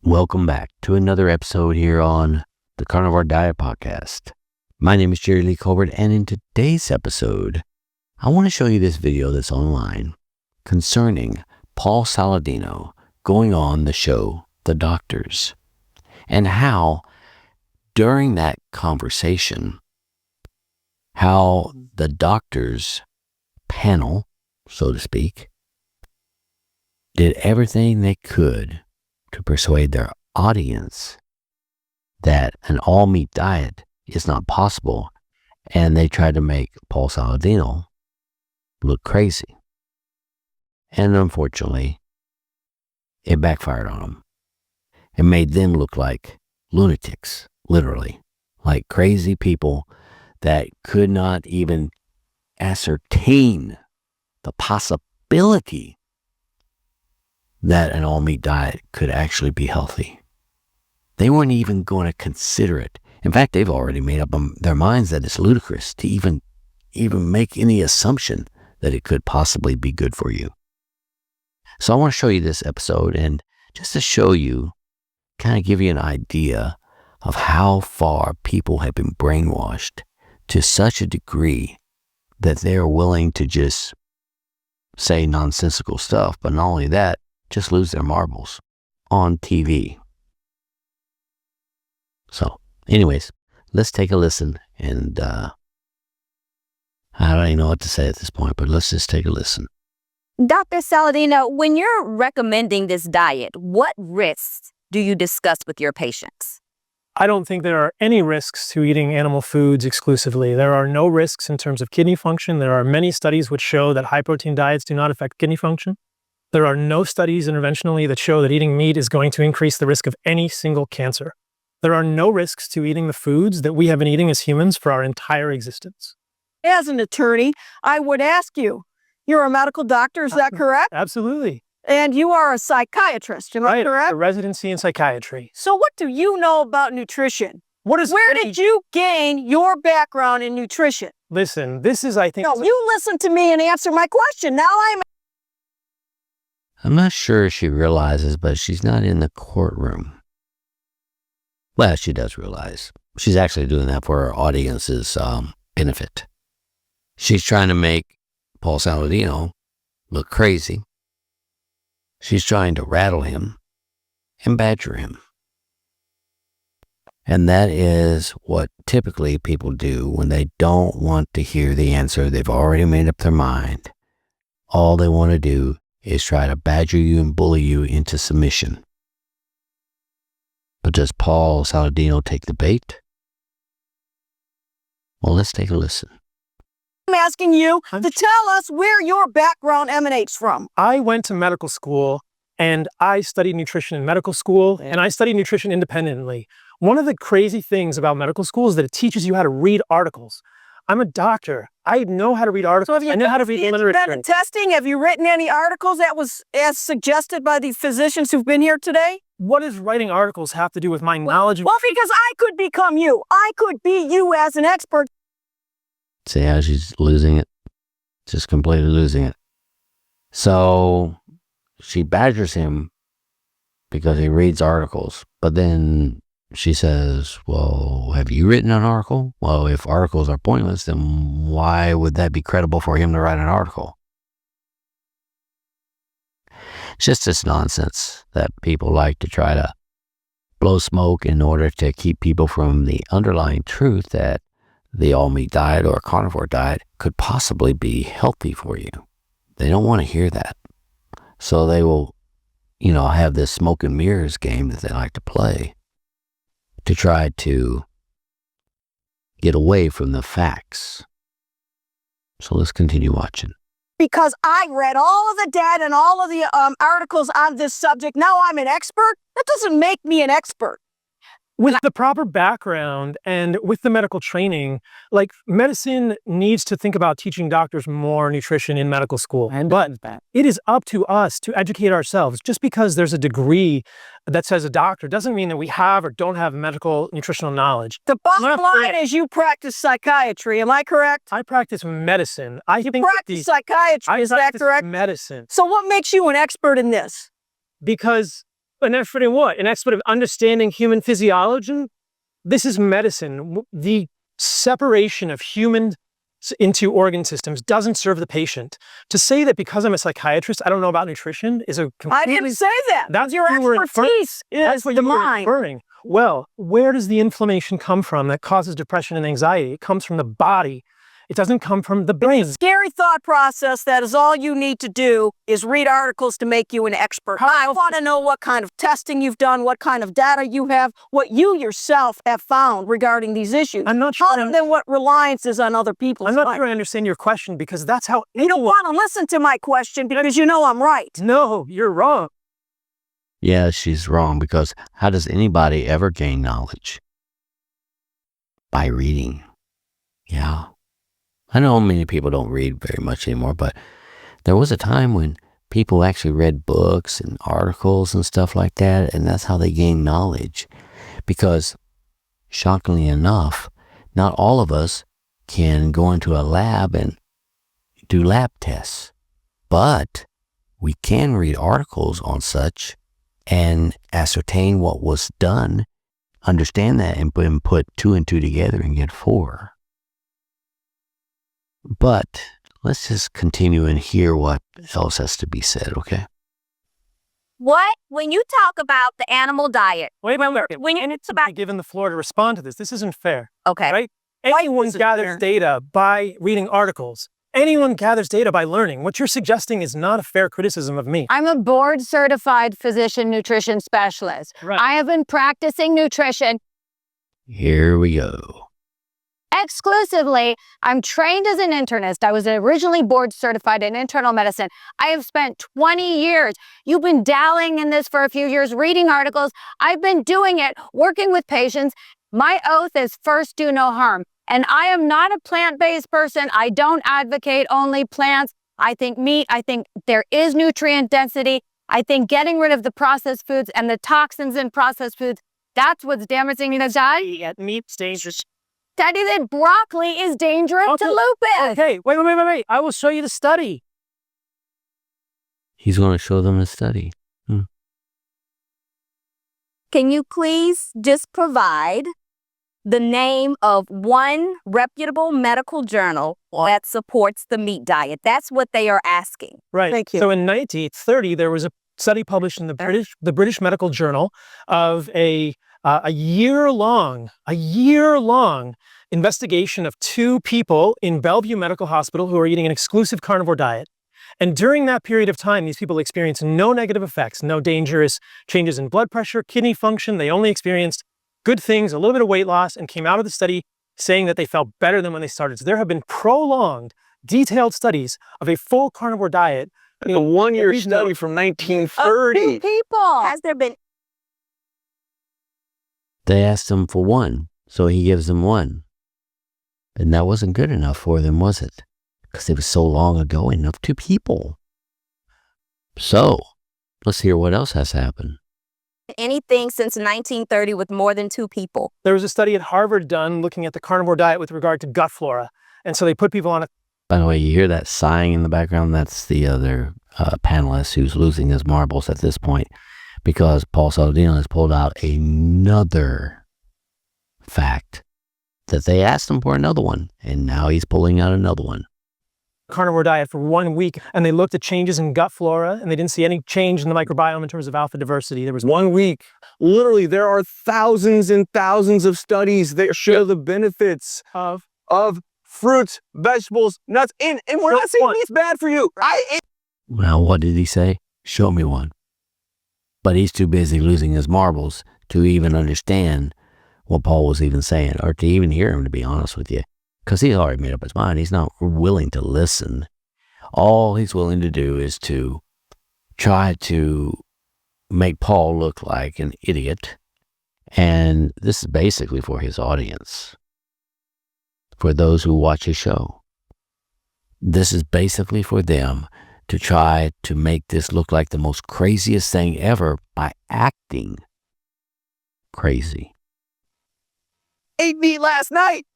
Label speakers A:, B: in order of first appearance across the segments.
A: Welcome back to another episode here on the Carnivore Diet Podcast. My name is Jerry Lee Colbert, and in today's episode, I want to show you this video that's online concerning Paul Saladino going on the show, The Doctors, and how during that conversation, how the doctors panel, so to speak, did everything they could to persuade their audience that an all-meat diet is not possible, and they tried to make Paul Saladino look crazy. And unfortunately, it backfired on them. It made them look like lunatics, literally, like crazy people that could not even ascertain the possibility that an all-meat diet could actually be healthy. They weren't even going to consider it. In fact, they've already made up their minds that it's ludicrous to even make any assumption that it could possibly be good for you. So I want to show you this episode, and just to show you, kind of give you an idea of how far people have been brainwashed to such a degree that they're willing to just say nonsensical stuff, but not only that, just lose their marbles on TV. So, anyways, let's take a listen, and I don't even know what to say at this point, but let's just take a listen.
B: Dr. Saladino, when you're recommending this diet, what risks do you discuss with your patients?
C: I don't think there are any risks to eating animal foods exclusively. There are no risks in terms of kidney function. There are many studies which show that high-protein diets do not affect kidney function. There are no studies interventionally that show that eating meat is going to increase the risk of any single cancer. There are no risks to eating the foods that we have been eating as humans for our entire existence.
D: As an attorney, I would ask you, you're a medical doctor, is that correct?
C: Absolutely.
D: And you are a psychiatrist, am I correct?
C: A residency in psychiatry.
D: So what do you know about nutrition? Where did you gain your background in nutrition?
C: Listen, this is, I think...
D: No, you listen to me and answer my question. Now
A: I'm not sure she realizes, but she's not in the courtroom. Well, she does realize. She's actually doing that for her audience's benefit. She's trying to make Paul Saladino look crazy. She's trying to rattle him and badger him. And that is what typically people do when they don't want to hear the answer. They've already made up their mind. All they want to do is try to badger you and bully you into submission. But does Paul Saladino take the bait? Well, let's take a listen.
D: I'm asking you to tell us where your background emanates from.
C: I went to medical school, and I studied nutrition in medical school, and I studied nutrition independently. One of the crazy things about medical school is that it teaches you how to read articles. I'm a doctor. I know how to read articles.
D: So
C: I know how to read literature.
D: Have you done testing? Have you written any articles that was as suggested by the physicians who've been here today?
C: What does writing articles have to do with my knowledge?
D: Well, because I could become you. I could be you as an expert.
A: See how she's losing it? Just completely losing it. So she badgers him because he reads articles, but then she says, well, have you written an article? Well, if articles are pointless, then why would that be credible for him to write an article? It's just this nonsense that people like to try to blow smoke in order to keep people from the underlying truth that the all-meat diet or carnivore diet could possibly be healthy for you. They don't want to hear that. So they will, have this smoke and mirrors game that they like to play to try to get away from the facts. So let's continue watching.
D: Because I read all of the data and all of the articles on this subject. Now I'm an expert. That doesn't make me an expert.
C: With the proper background and with the medical training, like medicine needs to think about teaching doctors more nutrition in medical school. But it is up to us to educate ourselves. Just because there's a degree that says a doctor doesn't mean that we have or don't have medical nutritional knowledge.
D: The bottom line is you practice psychiatry. Am I correct?
C: I practice medicine.
D: You practice psychiatry. Is that correct?
C: Medicine.
D: So what makes you an expert in this?
C: Because An expert in what? An expert of understanding human physiology? This is medicine. The separation of human into organ systems doesn't serve the patient. To say that because I'm a psychiatrist, I don't know about nutrition is a completely...
D: I didn't say that.
C: That's
D: your expertise
C: That's
D: is
C: what
D: the
C: you were
D: mind.
C: inferring. Well, where does the inflammation come from that causes depression and anxiety? It comes from the body. It doesn't come from the brain.
D: Scary thought process that is all you need to do is read articles to make you an expert. I want to know what kind of testing you've done, what kind of data you have, what you yourself have found regarding these issues.
C: I'm not sure.
D: Other than what reliance is on other people's
C: I'm not
D: life.
C: sure I understand your question because that's how...
D: You don't want to listen to my question because you know I'm right.
C: No, you're wrong.
A: Yeah, she's wrong because how does anybody ever gain knowledge? By reading. Yeah. I know many people don't read very much anymore, but there was a time when people actually read books and articles and stuff like that, and that's how they gained knowledge. Because, shockingly enough, not all of us can go into a lab and do lab tests, but we can read articles on such and ascertain what was done, understand that, and put 2 and 2 together and get 4. But let's just continue and hear what else has to be said, okay?
B: When you talk about the animal diet,
C: Wait.
B: when
C: And
B: it's about,
C: given the floor to respond to this. This isn't fair.
B: okay,
C: Right? Anyone gathers data by reading articles. Anyone gathers data by learning. What you're suggesting is not a fair criticism of me.
E: I'm a board certified physician nutrition specialist.
C: Right.
E: I have been practicing nutrition
A: Here we go.
E: exclusively. I'm trained as an internist. I was originally board certified in internal medicine. I have spent 20 years. You've been dallying in this for a few years, reading articles. I've been doing it, working with patients. My oath is first do no harm. And I am not a plant-based person. I don't advocate only plants. I think meat. I think there is nutrient density. I think getting rid of the processed foods and the toxins in processed foods, that's what's damaging the body.
C: Meat's dangerous.
E: Daddy, that broccoli is dangerous to lupus.
C: Okay, wait. I will show you the study.
A: He's going to show them the study.
B: can you please just provide the name of one reputable medical journal that supports the meat diet? That's what they are asking.
C: Right.
D: Thank you.
C: So in 1930, there was a study published in the British Medical Journal of a year-long investigation of 2 people in Bellevue Medical Hospital who are eating an exclusive carnivore diet. And during that period of time, these people experienced no negative effects, no dangerous changes in blood pressure, kidney function. They only experienced good things, a little bit of weight loss, and came out of the study saying that they felt better than when they started. So there have been prolonged, detailed studies of a full carnivore diet.
F: A 1-year study from 1930.
E: People.
B: Has there been
A: They asked him for 1, so he gives them 1. And that wasn't good enough for them, was it? Because it was so long ago and of 2 people. So, let's hear what else has happened.
B: anything since 1930 with more than 2 people?
C: There was a study at Harvard done looking at the carnivore diet with regard to gut flora. And so they put people on a...
A: By the way, you hear that sighing in the background? That's the other panelist who's losing his marbles at this point because Paul Saladino has pulled out another fact that they asked him for another one, and now he's pulling out another one.
C: carnivore diet for 1 week, and they looked at changes in gut flora, and they didn't see any change in the microbiome in terms of alpha diversity. There was
F: 1 week. Literally, there are thousands and thousands of studies that show the benefits
C: of...
F: fruits, vegetables, nuts, and we're not saying it's bad for you.
A: Now, what did he say? Show me one. But he's too busy losing his marbles to even understand what Paul was even saying, or to even hear him, to be honest with you. Because he's already made up his mind. He's not willing to listen. All he's willing to do is to try to make Paul look like an idiot. And this is basically for his audience, for those who watch his show. This is basically for them to try to make this look like the most craziest thing ever by acting crazy.
F: Ate meat last night,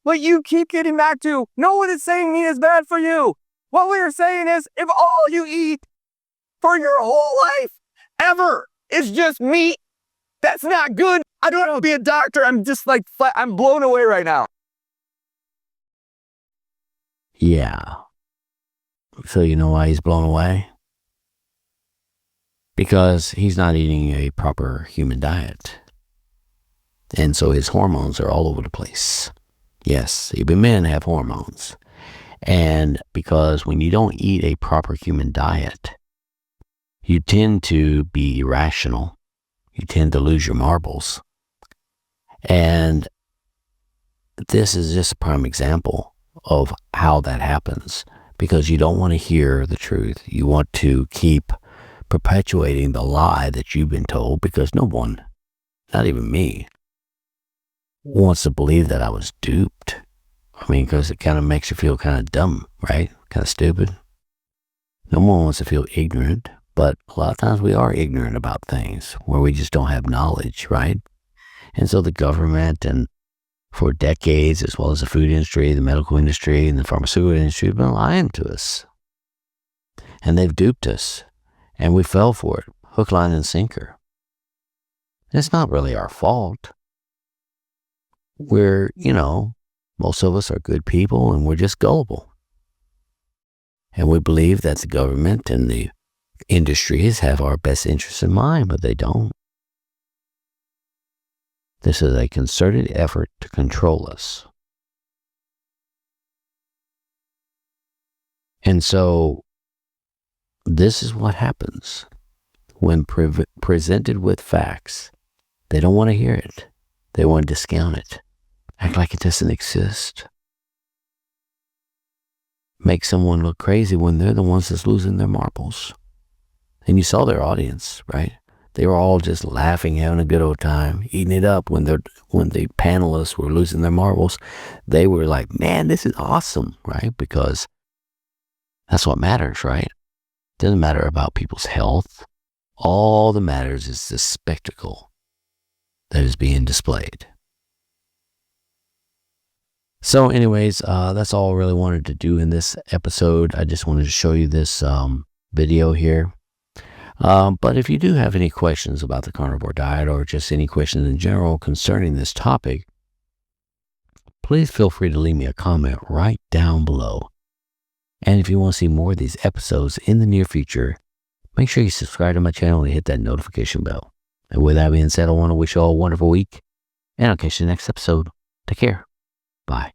F: but you keep getting back to, no one is saying meat is bad for you. What we are saying is, if all you eat for your whole life, ever, It's just meat. That's not good. I don't want to be a doctor. I'm just like, I'm blown away right now.
A: Yeah. So you know why he's blown away? Because he's not eating a proper human diet. And so his hormones are all over the place. Yes, even men have hormones. And because when you don't eat a proper human diet, you tend to be irrational. You tend to lose your marbles. And this is just a prime example of how that happens, because you don't want to hear the truth. You want to keep perpetuating the lie that you've been told, because no one, not even me, wants to believe that I was duped. I mean, because it kind of makes you feel kind of dumb, right? Kind of stupid. No one wants to feel ignorant, but a lot of times we are ignorant about things where we just don't have knowledge, right? And so the government, and for decades, as well as the food industry, the medical industry, and the pharmaceutical industry, have been lying to us. And they've duped us. And we fell for it, hook, line, and sinker. It's not really our fault. We're, most of us are good people, and we're just gullible. And we believe that the government and the industries have our best interests in mind, but they don't. This is a concerted effort to control us. And so this is what happens when presented with facts. They don't want to hear it. They want to discount it. Act like it doesn't exist. Make someone look crazy when they're the ones that's losing their marbles. And you saw their audience, right? They were all just laughing, having a good old time, eating it up when the panelists were losing their marbles. They were like, man, this is awesome, right? Because that's what matters, right? It doesn't matter about people's health. All that matters is the spectacle that is being displayed. So anyways, that's all I really wanted to do in this episode. I just wanted to show you this video here. But if you do have any questions about the carnivore diet, or just any questions in general concerning this topic, please feel free to leave me a comment right down below. And if you want to see more of these episodes in the near future, make sure you subscribe to my channel and hit that notification bell. And with that being said, I want to wish you all a wonderful week, and I'll catch you next episode. Take care. Bye.